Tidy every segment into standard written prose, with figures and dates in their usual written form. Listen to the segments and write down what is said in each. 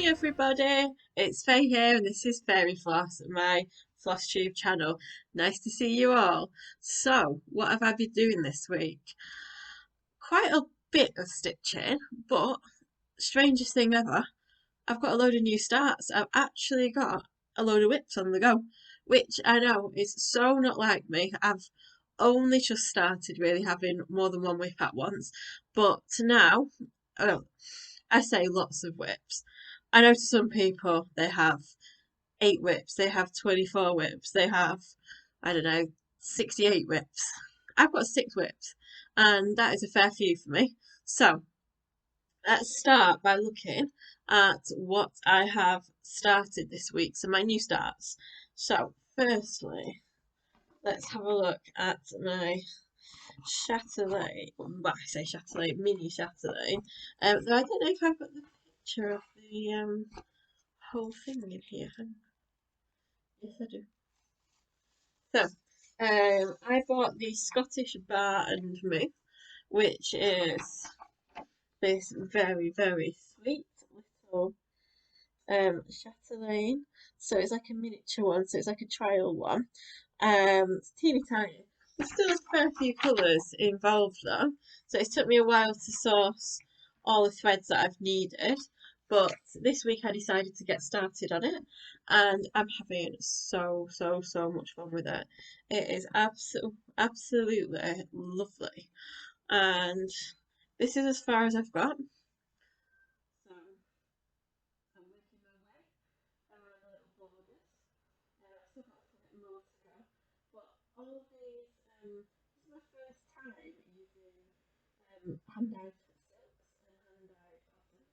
Everybody, it's Faye here and this is Fairy Floss, my FlossTube channel. Nice to see you all. So, what have I been doing this week? Quite a bit of stitching, but strangest thing ever, I've got a load of new starts. I've actually got a load of WIPs on the go, which I know is so not like me. I've only just started really having more than one WIP at once, but now, oh, I say lots of WIPs. I know to some people they have 8 WIPs, they have 24 WIPs, they have, I don't know, 68 WIPs. I've got 6 WIPs, and that is a fair few for me. So let's start by looking at what I have started this week, so my new starts. So, firstly, let's have a look at my chatelaine. Well, I say chatelaine, mini chatelaine. Though I don't know if I've got the picture of the whole thing in here. Yes, I do. So, I bought the Scottish Bar and Mouth, which is this very, very sweet little chatelaine. So it's like a miniature one, so it's like a trial one. It's teeny tiny. There's still a fair few colours involved though, so it took me a while to source all the threads that I've needed. But this week I decided to get started on it, and I'm having so much fun with it. It is absolutely lovely, and this is as far as I've got. So I'm making my way around the little borders. I've still got a bit more to go, but all of these, this is my first time using hand-dyed silks and hand-dyed cottons.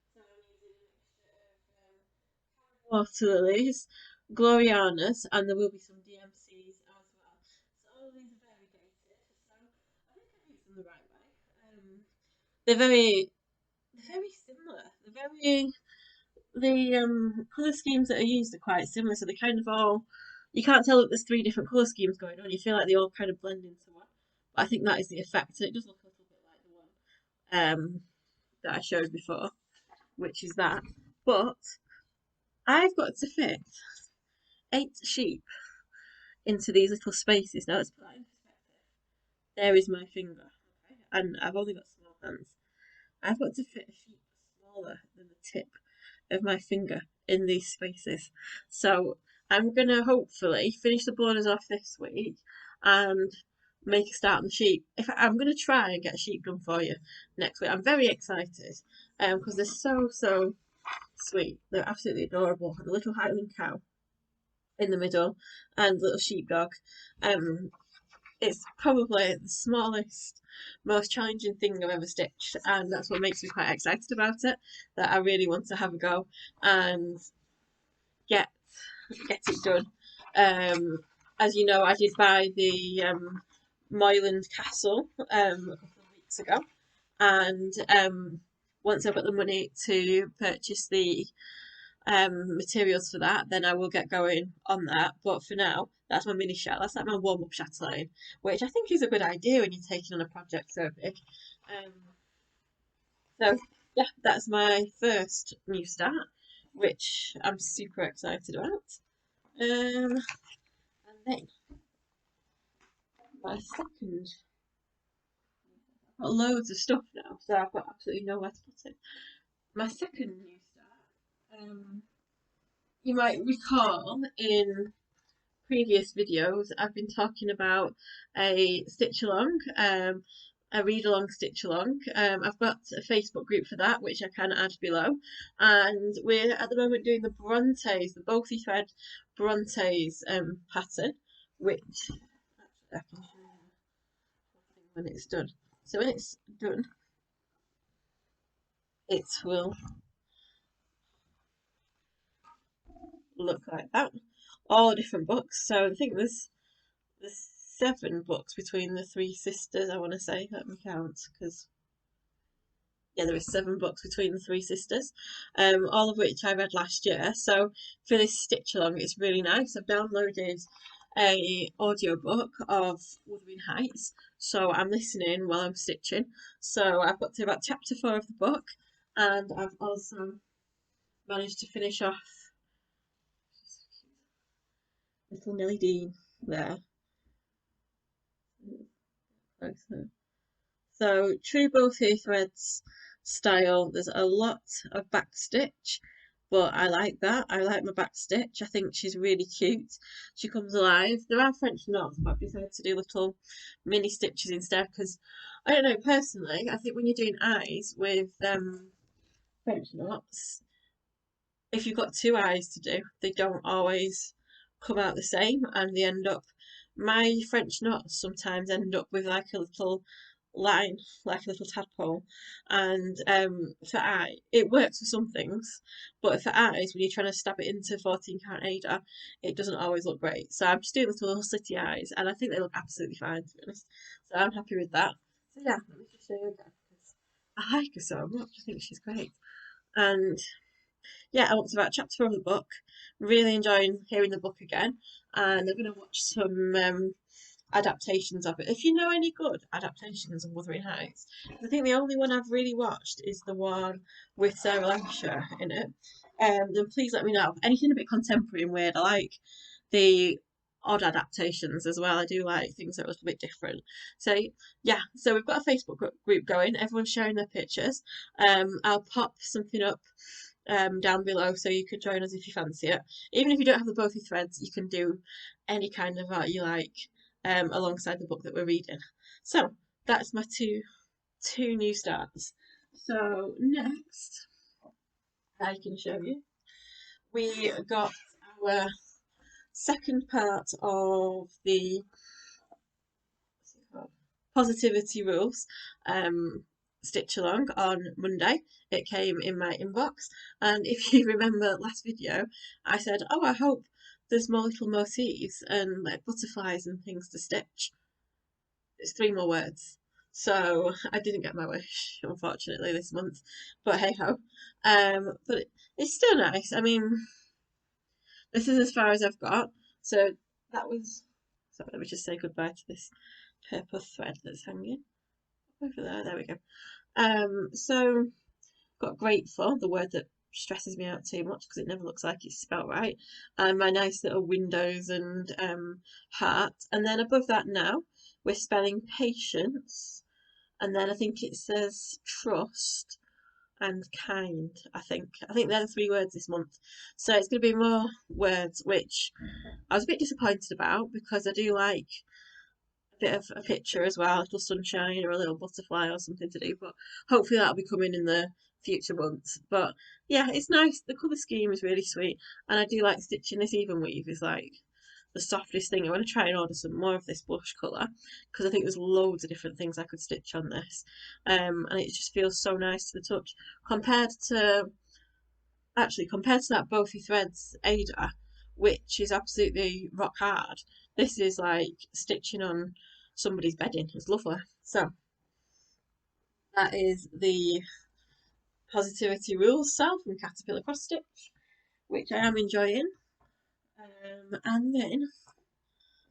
So I'm using a mixture of water lilies, glorianas, and there will be some DMCs as well. So all of these are variegated. So I think I've used them the right way. They're very similar. The colour schemes that are used are quite similar, so they kind of all, you can't tell that there's 3 different colour schemes going on, you feel like they all kind of blend into one. But I think that is the effect, so it does look a little bit like the one that I showed before, which is that. But I've got to fit 8 sheep into these little spaces. Now let's put that in perspective. There is my finger, okay? And I've only got small hands. I've got to fit a sheep smaller than the tip of my finger in these spaces. So I'm gonna hopefully finish the borders off this week and make a start on the sheep. I'm gonna try and get a sheep done for you next week. I'm very excited because they're so sweet. They're absolutely adorable. The little Highland cow in the middle and little sheepdog. It's probably the smallest, most challenging thing I've ever stitched, and that's what makes me quite excited about it. That I really want to have a go and get it done. As you know, I did buy the Moyland Castle a couple of weeks ago, and once I've got the money to purchase the materials for that, then I will get going on that. But for now, that's my mini chat. That's like my warm-up chatelaine, which I think is a good idea when you're taking on a project so big. Um, so yeah, that's my first new start, which I'm super excited about. And then my second, I've got loads of stuff now, so I've got absolutely nowhere to put it. My second new start, you might recall in previous videos I've been talking about a stitch along, a read along stitch along. I've got a Facebook group for that which I can add below, and we're at the moment doing the Brontes, the multi thread Brontes pattern, which actually I can show you when it's done. So when it's done, it will look like that. All different books. So I think there's 7 books between the 3 sisters, I want to say. Let me count, because yeah, there is 7 books between the 3 sisters, all of which I read last year. So for this stitch along, it's really nice. I've downloaded a audiobook of Wuthering Heights, so I'm listening while I'm stitching. So I've got to about chapter 4 of the book, and I've also managed to finish off little Nelly Dean there. So true both hair threads style. There's a lot of back stitch, but I like that. I like my back stitch. I think she's really cute. She comes alive. There are French knots, but I've decided to do little mini stitches instead because I don't know, personally, I think when you're doing eyes with French knots, if you've got two eyes to do, they don't always come out the same and they end up, my French knots sometimes end up with like a little line, like a little tadpole. And for eye, it works for some things, but for eyes, when you're trying to stab it into 14 count Ada, it doesn't always look great. So I'm just doing little slitty eyes and I think they look absolutely fine, to be honest. So I'm happy with that. So yeah, let me just show you again because I like her so much. I think she's great. And yeah, I want to about chapter 4 of the book. Really enjoying hearing the book again, and I'm going to watch some adaptations of it. If you know any good adaptations of Wuthering Heights, I think the only one I've really watched is the one with Sarah Lancashire in it. Then please let me know. Anything a bit contemporary and weird. I like the odd adaptations as well. I do like things that are a little bit different. So yeah, so we've got a Facebook group going. Everyone's sharing their pictures. I'll pop something up down below so you can join us if you fancy it. Even if you don't have the bothy threads, you can do any kind of art you like alongside the book that we're reading. So that's my two new starts. So next, I can show you. We got our second part of the positivity rules stitch along on Monday. It came in my inbox, and if you remember last video, I said, oh, I hope there's more little motifs and like butterflies and things to stitch. It's 3 more words. So I didn't get my wish, unfortunately, this month, but hey ho. But it's still nice. I mean, this is as far as I've got. So that was, so let me just say goodbye to this purple thread that's hanging over there. There we go. So got grateful, the word that stresses me out too much because it never looks like it's spelled right. And my nice little windows and heart. And then above that now, we're spelling patience. And then I think it says trust and kind, I think. I think they're the 3 words this month. So it's going to be more words, which I was a bit disappointed about because I do like bit of a picture as well, a little sunshine or a little butterfly or something to do, but hopefully that'll be coming in the future months. But yeah, it's nice. The colour scheme is really sweet, and I do like stitching. This even weave is like the softest thing. I want to try and order some more of this blush colour because I think there's loads of different things I could stitch on this, and it just feels so nice to the touch compared to that Bothy Threads Ada, which is absolutely rock hard. This is like stitching on somebody's bedding. It's lovely. So that is the Positivity Rules cell from Caterpillar Cross Stitch, which I am enjoying. And then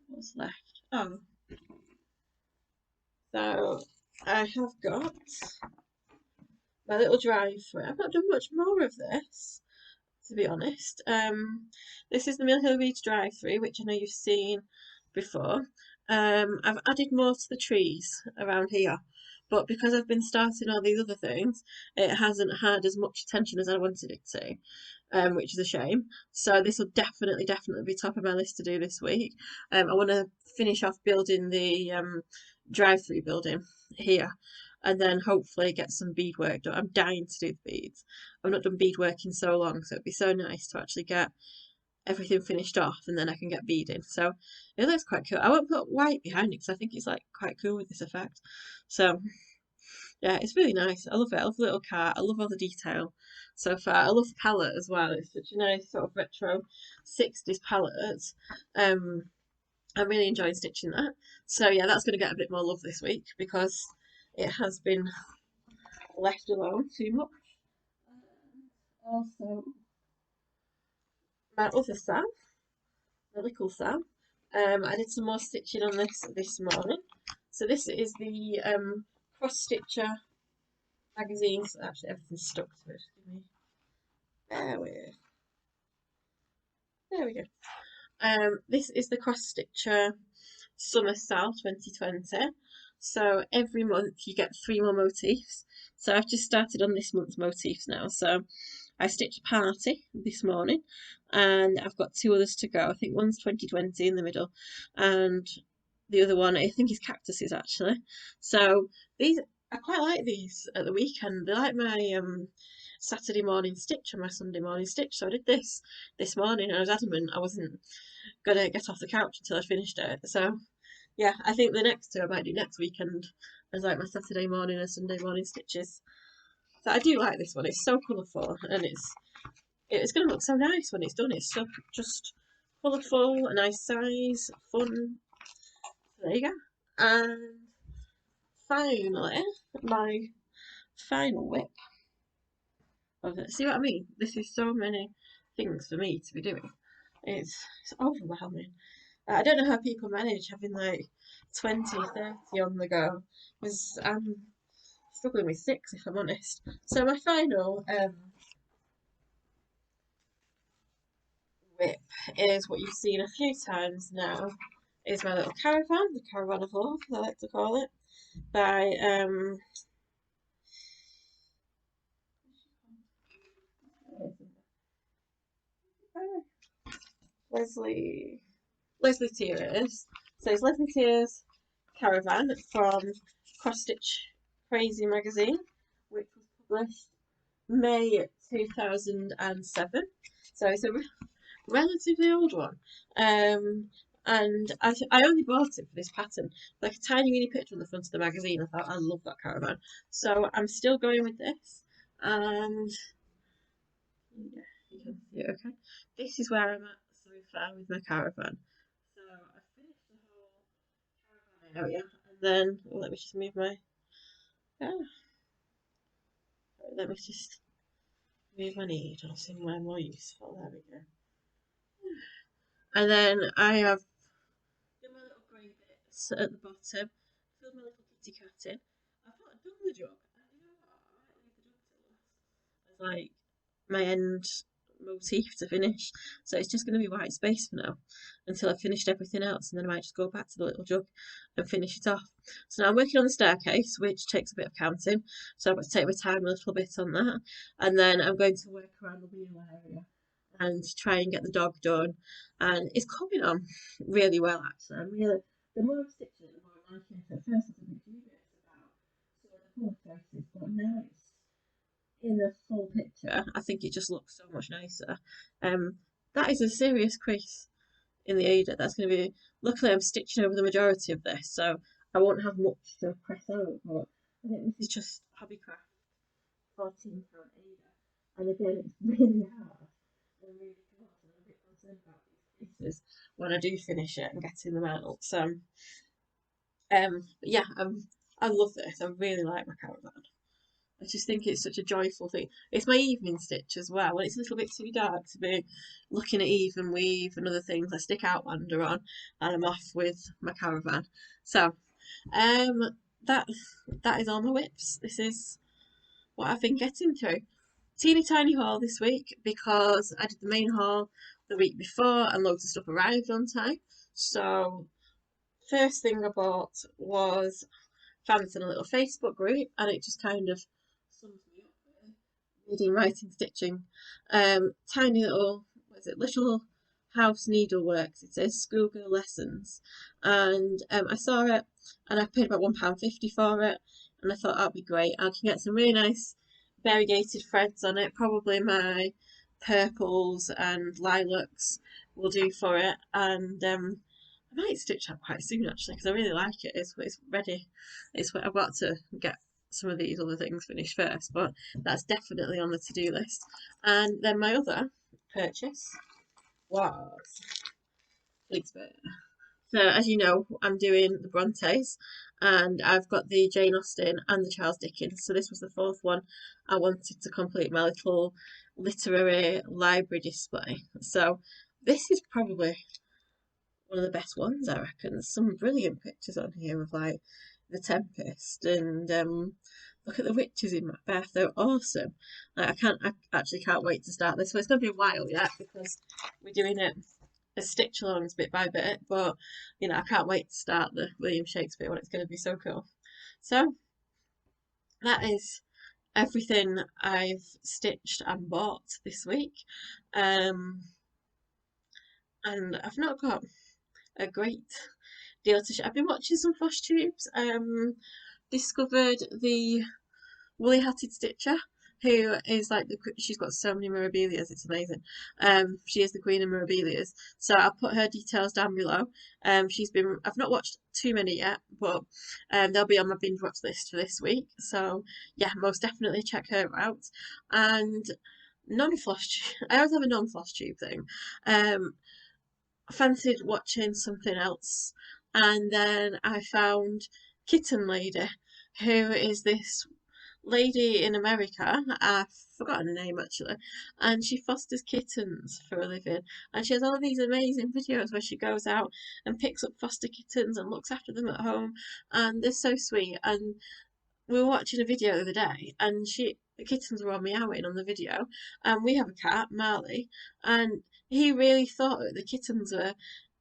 what's left? Oh, so I have got my little drive through. I've not done much more of this, to be honest. This is the Mill Hill Reads drive-through, which I know you've seen before. I've added more to the trees around here, but because I've been starting all these other things, it hasn't had as much attention as I wanted it to, which is a shame. So this will definitely be top of my list to do this week. I want to finish off building the drive-through building here, and then hopefully get some beadwork done. I'm dying to do the beads. I've not done beadwork in so long, so it'd be so nice to actually get everything finished off and then I can get beading. So it looks quite cool. I won't put white behind it because I think it's like quite cool with this effect. So yeah, it's really nice. I love it. I love the little cat. I love all the detail so far. I love the palette as well. It's such a nice sort of retro 60s palette. I'm really enjoying stitching that. So yeah, that's going to get a bit more love this week because it has been left alone too much. Also, my other Sam, the little Sam, I did some more stitching on this morning. So this is the Cross Stitcher magazine. So actually, everything's stuck to it. Give me There we go. This is the Cross Stitcher Summer Style 2020. So every month you get 3 more motifs. So I've just started on this month's motifs now. So I stitched a party this morning and I've got 2 others to go. I think one's 2020 in the middle and the other one I think is cactuses actually. So these I quite like these at the weekend. They're like my Saturday morning stitch and my Sunday morning stitch. So I did this morning and I was adamant I wasn't gonna get off the couch until I finished it. So yeah, I think the next 2 I might do next weekend as like my Saturday morning and Sunday morning stitches. So I do like this one. It's so colourful and it's gonna look so nice when it's done. It's so just colourful, a nice size, fun. So there you go. And finally, my final WIP of it. See what I mean? This is so many things for me to be doing. It's overwhelming. I don't know how people manage having like 20, 30 on the go because I'm struggling with 6 if I'm honest. So my final WIP is what you've seen a few times now. Is my little caravan, the caravan of love, I like to call it, by Leslie Tears. So it's Leslie Tears Caravan from Cross Stitch Crazy magazine, which was published May 2007. So it's a relatively old one. And I only bought it for this pattern, like a tiny mini picture on the front of the magazine. I thought I love that caravan, so I'm still going with this. And yeah, you can see it. Okay, this is where I'm at so far with my caravan. So I finished the whole caravan area, and then let me just move my. Oh, let me just move my needle somewhere more useful. There we go. And then I have done my little grey bits at the bottom, filled my little kitty cat in. I've not done the jug, and you know what? I might leave the jug till last as like my end motif to finish. So it's just going to be white space for now until I've finished everything else, and then I might just go back to the little jug and finish it off. So now I'm working on the staircase, which takes a bit of counting, so I've got to take my time a little bit on that, and then I'm going to work around the wheel area and try and get the dog done. And it's coming on really well actually. I'm really the more I'm stitching it, the more I'm liking it. At first I was a bit dubious about some of the colour choices, but now it's in the full picture. I think it just looks so much nicer. That is a serious crease in the Ada. That's going to be. Luckily, I'm stitching over the majority of this, so I won't have much to press out. But I think this is just Hobbycraft 14 count Ada, and again, it's really hard and really close. And I'm a bit concerned about these creases when I do finish it and getting them out. So, but yeah, I love this. I really like my caravan. I just think it's such a joyful thing. It's my evening stitch as well. When it's a little bit too dark to be looking at even weave and other things, I stick Outlander on and I'm off with my caravan. So, um, that that is all my WIPs. This is what I've been getting through. Teeny tiny haul this week because I did the main haul the week before and loads of stuff arrived on time. So, first thing I bought was found this in a little Facebook group and it just kind of sums me up reading, writing, stitching. Tiny little, what is it, little house needleworks. It says schoolgirl lessons. And I saw it and I paid about £1.50 for it. And I thought that'd be great. I can get some really nice variegated threads on it. Probably my purples and lilacs will do for it. And I might stitch that quite soon actually because I really like it. It's ready. I've got to get some of these other things finished first, but that's definitely on the to-do list. And then my other purchase was Fleetsburg. So as you know, I'm doing the Brontes, and I've got the Jane Austen and the Charles Dickens. So this was the 4th one I wanted to complete my little literary library display. So this is probably one of the best ones, I reckon. There's some brilliant pictures on here of like the Tempest and look at the witches in Macbeth. They're awesome. Like, I actually can't wait to start this. So it's going to be a while yet because we're doing it as stitch alongs bit by bit. But you know, I can't wait to start the William Shakespeare one. It's going to be so cool. So that is everything I've stitched and bought this week. Um, and I've not got a great deal to share. I've been watching some FlossTubes. Discovered the Woolly Hatted Stitcher, who is like she's got so many Mirabilias, it's amazing. She is the queen of Mirabilias. So I'll put her details down below. I've not watched too many yet, but they'll be on my binge watch list for this week. So yeah, most definitely check her out. And non-floss, I always have a non-floss tube thing. I fancied watching something else, and then I found Kitten Lady, who is this lady in America. I've forgotten her name actually, and she fosters kittens for a living. And she has all these amazing videos where she goes out and picks up foster kittens and looks after them at home, and they're so sweet. And we were watching a video the other day, and the kittens were all meowing on the video, and we have a cat, Marley, and he really thought that the kittens were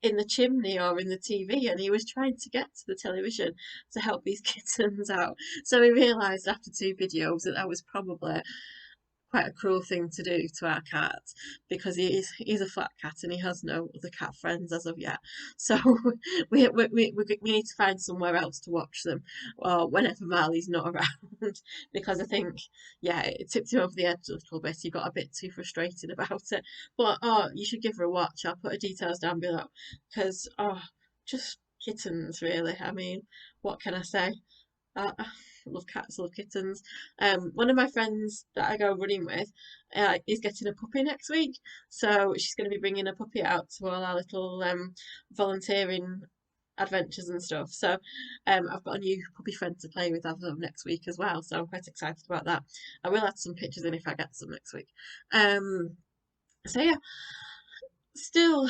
in the chimney or in the TV, and he was trying to get to the television to help these kittens out. So we realised after two videos that that was probably quite a cruel thing to do to our cat, because he's a flat cat and he has no other cat friends as of yet. So we need to find somewhere else to watch them, or whenever Marley's not around, because I think, yeah, it tipped him over the edge a little bit. He got a bit too frustrated about it. But oh, you should give her a watch. I'll put her details down below, because oh, just kittens really. I mean, what can I say? I love cats, I love kittens. One of my friends that I go running with is getting a puppy next week, so she's going to be bringing a puppy out to all our little volunteering adventures and stuff. So I've got a new puppy friend to play with as of next week as well, so I'm quite excited about that. I will add some pictures in if I get some next week. So yeah, still.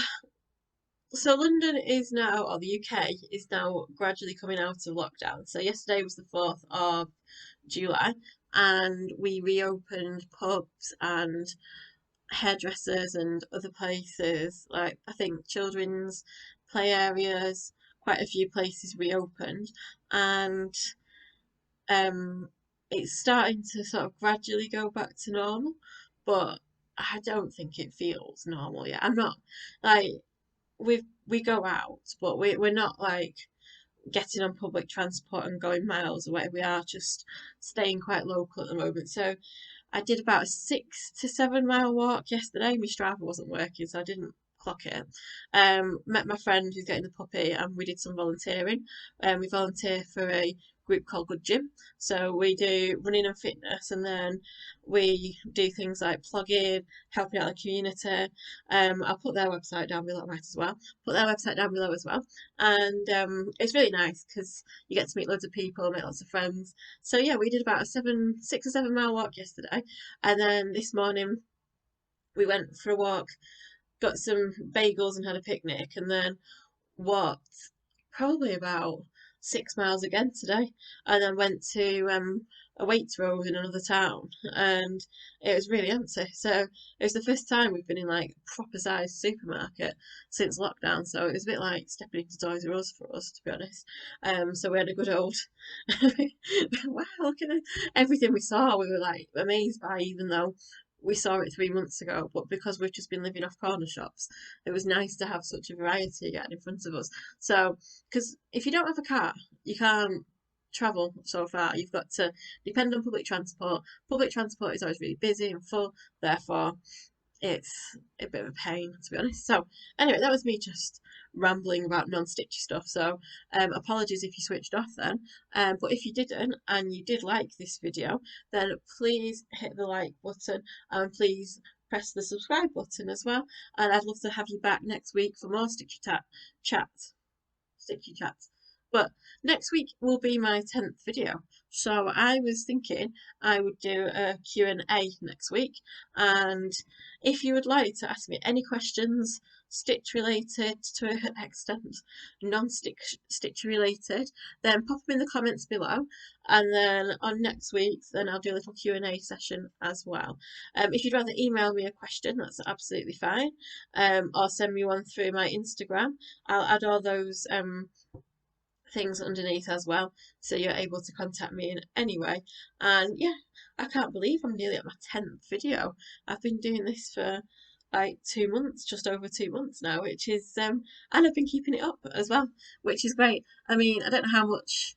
So London is now, or the UK is now gradually coming out of lockdown. So yesterday was the 4th of July, and we reopened pubs and hairdressers and other places. Like I think children's play areas, quite a few places reopened, and um, it's starting to sort of gradually go back to normal. But I don't think it feels normal yet. I'm not like we go out, but we're not like getting on public transport and going miles away. We are just staying quite local at the moment. So I did about a 6 to 7 mile walk yesterday. My Strava wasn't working, so I didn't clock it. Met my friend who's getting the puppy, and we did some volunteering. We volunteer for a group called Good Gym. So we do running and fitness, and then we do things like plugging, helping out the community. I'll put their website down below, right, as well. Put their website down below as well. And it's really nice because you get to meet loads of people, make lots of friends. So yeah, we did about a 6 or 7 mile walk yesterday, and then this morning we went for a walk, got some bagels and had a picnic, and then walked probably about 6 miles again today, and then went to a Waitrose in another town, and it was really empty. So it was the first time we've been in like a proper sized supermarket since lockdown. So it was a bit like stepping into Toys R Us for us, to be honest. So we had a good old wow, look at everything we saw. We were like amazed by, even though we saw it 3 months ago, but because we've just been living off corner shops, it was nice to have such a variety again in front of us. So, because if you don't have a car, you can't travel so far. You've got to depend on public transport. Public transport is always really busy and full, therefore it's a bit of a pain, to be honest. So anyway, that was me just rambling about non-stitchy stuff. So apologies if you switched off then. But if you didn't and you did like this video, then please hit the like button, and please press the subscribe button as well. And I'd love to have you back next week for more stitchy chat. But next week will be my 10th video. So I was thinking I would do a Q&A next week. And if you would like to ask me any questions stitch related to an extent, non-stitch related, then pop them in the comments below, and then on next week's then I'll do a little Q&A session as well. If you'd rather email me a question, that's absolutely fine, or send me one through my Instagram. I'll add all those things underneath as well, so you're able to contact me in any way. And yeah, I can't believe I'm nearly at my 10th video. I've been doing this for like 2 months, just over 2 months now, which is and I've been keeping it up as well, which is great. I mean, I don't know how much.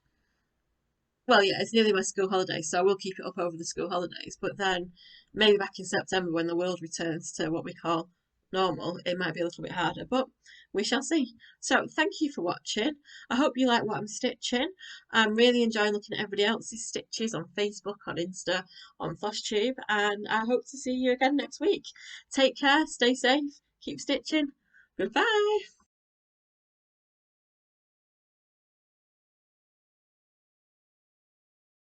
Well, yeah, it's nearly my school holidays, so I will keep it up over the school holidays. But then maybe back in September, when the world returns to what we call normal, it might be a little bit harder, but we shall see. So thank you for watching. I hope you like what I'm stitching. I'm really enjoying looking at everybody else's stitches on Facebook, on Insta, on FlossTube, and I hope to see you again next week. Take care, stay safe, keep stitching. Goodbye.